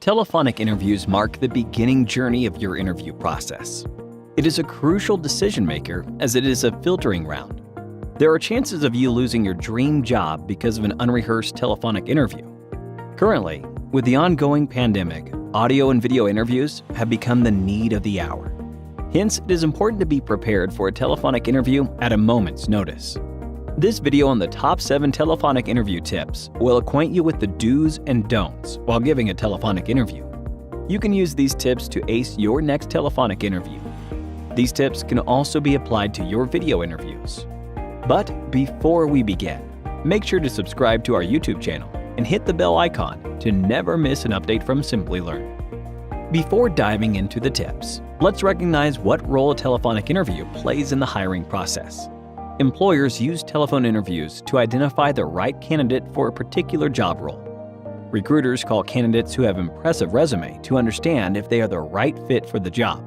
Telephonic interviews mark the beginning journey of your interview process. It is a crucial decision maker as it is a filtering round. There are chances of you losing your dream job because of an unrehearsed telephonic interview. Currently, with the ongoing pandemic, audio and video interviews have become the need of the hour. Hence, it is important to be prepared for a telephonic interview at a moment's notice. This video on the top 7 telephonic interview tips will acquaint you with the do's and don'ts while giving a telephonic interview. You can use these tips to ace your next telephonic interview. These tips can also be applied to your video interviews. But before we begin, make sure to subscribe to our YouTube channel and hit the bell icon to never miss an update from Simplilearn. Before diving into the tips, let's recognize what role a telephonic interview plays in the hiring process. Employers use telephone interviews to identify the right candidate for a particular job role. Recruiters call candidates who have impressive resume to understand if they are the right fit for the job.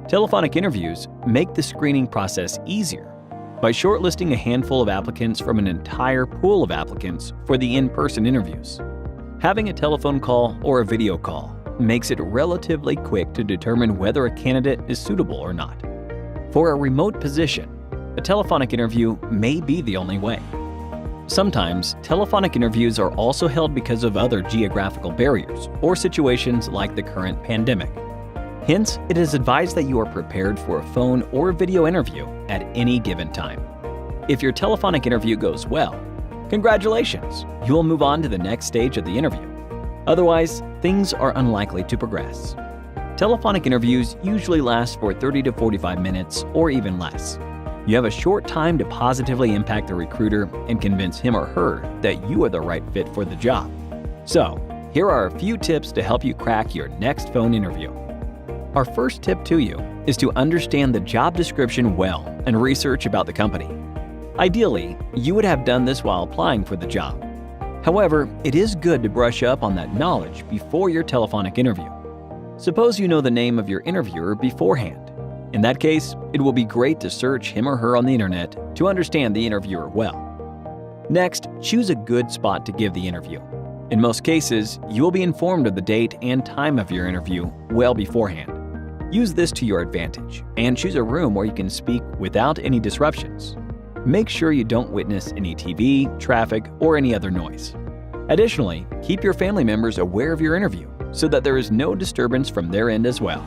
Telephonic interviews make the screening process easier by shortlisting a handful of applicants from an entire pool of applicants for the in-person interviews. Having a telephone call or a video call makes it relatively quick to determine whether a candidate is suitable or not. For a remote position, a telephonic interview may be the only way. Sometimes, telephonic interviews are also held because of other geographical barriers or situations like the current pandemic. Hence, it is advised that you are prepared for a phone or video interview at any given time. If your telephonic interview goes well, congratulations! You will move on to the next stage of the interview. Otherwise, things are unlikely to progress. Telephonic interviews usually last for 30 to 45 minutes or even less. You have a short time to positively impact the recruiter and convince him or her that you are the right fit for the job. So, here are a few tips to help you crack your next phone interview. Our first tip to you is to understand the job description well and research about the company. Ideally, you would have done this while applying for the job. However, it is good to brush up on that knowledge before your telephonic interview. Suppose you know the name of your interviewer beforehand. In that case, it will be great to search him or her on the internet to understand the interviewer well. Next, choose a good spot to give the interview. In most cases, you will be informed of the date and time of your interview well beforehand. Use this to your advantage and choose a room where you can speak without any disruptions. Make sure you don't witness any TV, traffic, or any other noise. Additionally, keep your family members aware of your interview so that there is no disturbance from their end as well.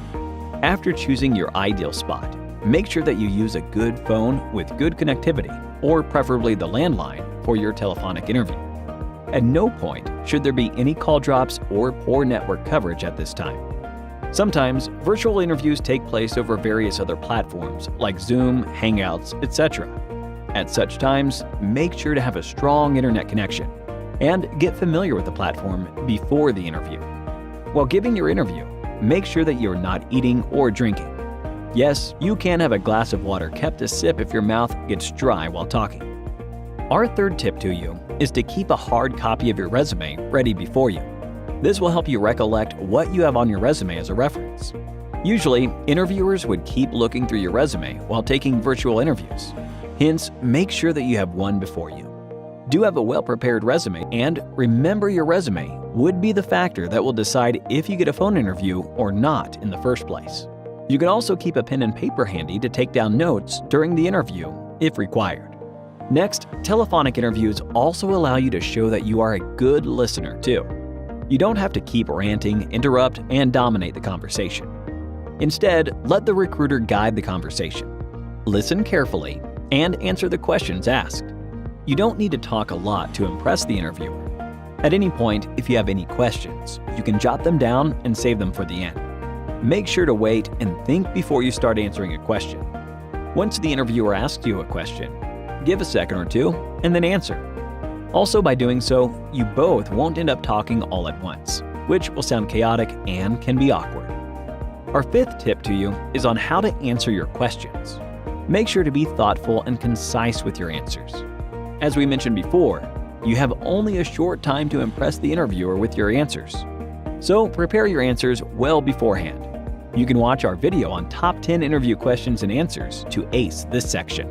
After choosing your ideal spot, make sure that you use a good phone with good connectivity, or preferably the landline, for your telephonic interview. At no point should there be any call drops or poor network coverage at this time. Sometimes, virtual interviews take place over various other platforms like Zoom, Hangouts, etc. At such times, make sure to have a strong internet connection and get familiar with the platform before the interview. While giving your interview, make sure that you are not eating or drinking. Yes, you can have a glass of water kept a sip if your mouth gets dry while talking. Our third tip to you is to keep a hard copy of your resume ready before you. This will help you recollect what you have on your resume as a reference. Usually, interviewers would keep looking through your resume while taking virtual interviews. Hence, make sure that you have one before you. Do have a well-prepared resume, and remember your resume would be the factor that will decide if you get a phone interview or not in the first place. You can also keep a pen and paper handy to take down notes during the interview if required. Next, telephonic interviews also allow you to show that you are a good listener too. You don't have to keep ranting, interrupt, and dominate the conversation. Instead, let the recruiter guide the conversation. Listen carefully and answer the questions asked. You don't need to talk a lot to impress the interviewer. At any point, if you have any questions, you can jot them down and save them for the end. Make sure to wait and think before you start answering a question. Once the interviewer asks you a question, give a second or two and then answer. Also, by doing so, you both won't end up talking all at once, which will sound chaotic and can be awkward. Our fifth tip to you is on how to answer your questions. Make sure to be thoughtful and concise with your answers. As we mentioned before, you have only a short time to impress the interviewer with your answers. So prepare your answers well beforehand. You can watch our video on top 10 interview questions and answers to ace this section.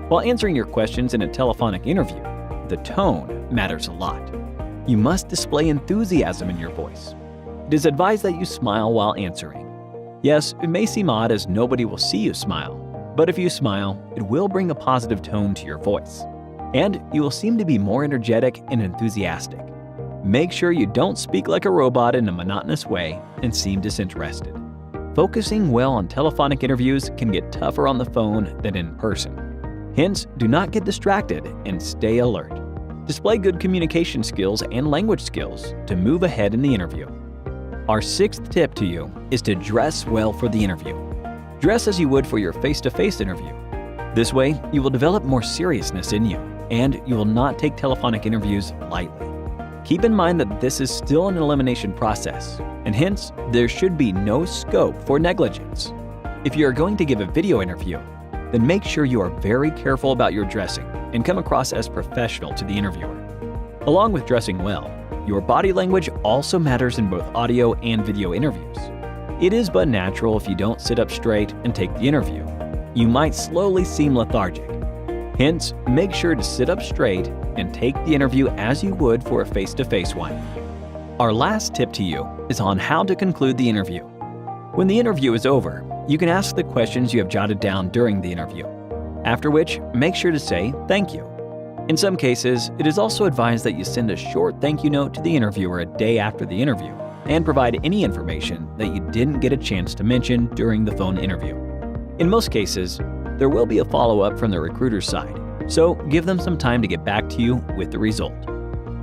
While answering your questions in a telephonic interview, the tone matters a lot. You must display enthusiasm in your voice. it is advised that you smile while answering. Yes, it may seem odd as nobody will see you smile, but if you smile, it will bring a positive tone to your voice, and you will seem to be more energetic and enthusiastic. Make sure you don't speak like a robot in a monotonous way and seem disinterested. Focusing well on telephonic interviews can get tougher on the phone than in person. Hence, do not get distracted and stay alert. Display good communication skills and language skills to move ahead in the interview. Our sixth tip to you is to dress well for the interview. Dress as you would for your face-to-face interview. This way, you will develop more seriousness in you, and you will not take telephonic interviews lightly. Keep in mind that this is still an elimination process, and hence, there should be no scope for negligence. If you are going to give a video interview, then make sure you are very careful about your dressing and come across as professional to the interviewer. Along with dressing well, your body language also matters in both audio and video interviews. It is but natural if you don't sit up straight and take the interview. You might slowly seem lethargic. Hence, make sure to sit up straight and take the interview as you would for a face-to-face one. Our last tip to you is on how to conclude the interview. When the interview is over, you can ask the questions you have jotted down during the interview, after which make sure to say thank you. In some cases, it is also advised that you send a short thank you note to the interviewer a day after the interview and provide any information that you didn't get a chance to mention during the phone interview. In most cases, there will be a follow-up from the recruiter's side, so give them some time to get back to you with the result.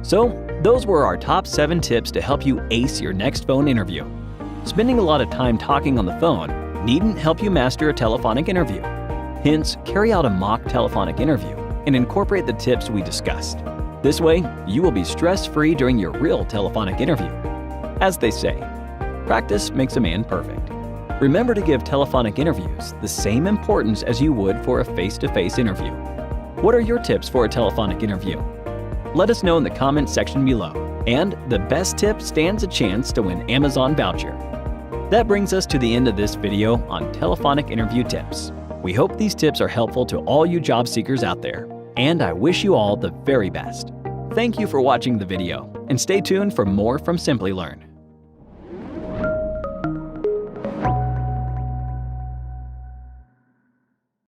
So, those were our top 7 tips to help you ace your next phone interview. Spending a lot of time talking on the phone needn't help you master a telephonic interview. Hence, carry out a mock telephonic interview and incorporate the tips we discussed. This way, you will be stress-free during your real telephonic interview. As they say, practice makes a man perfect. Remember to give telephonic interviews the same importance as you would for a face-to-face interview. What are your tips for a telephonic interview? Let us know in the comment section below. And the best tip stands a chance to win Amazon voucher. That brings us to the end of this video on telephonic interview tips. We hope these tips are helpful to all you job seekers out there, and I wish you all the very best. Thank you for watching the video, and stay tuned for more from Simplilearn.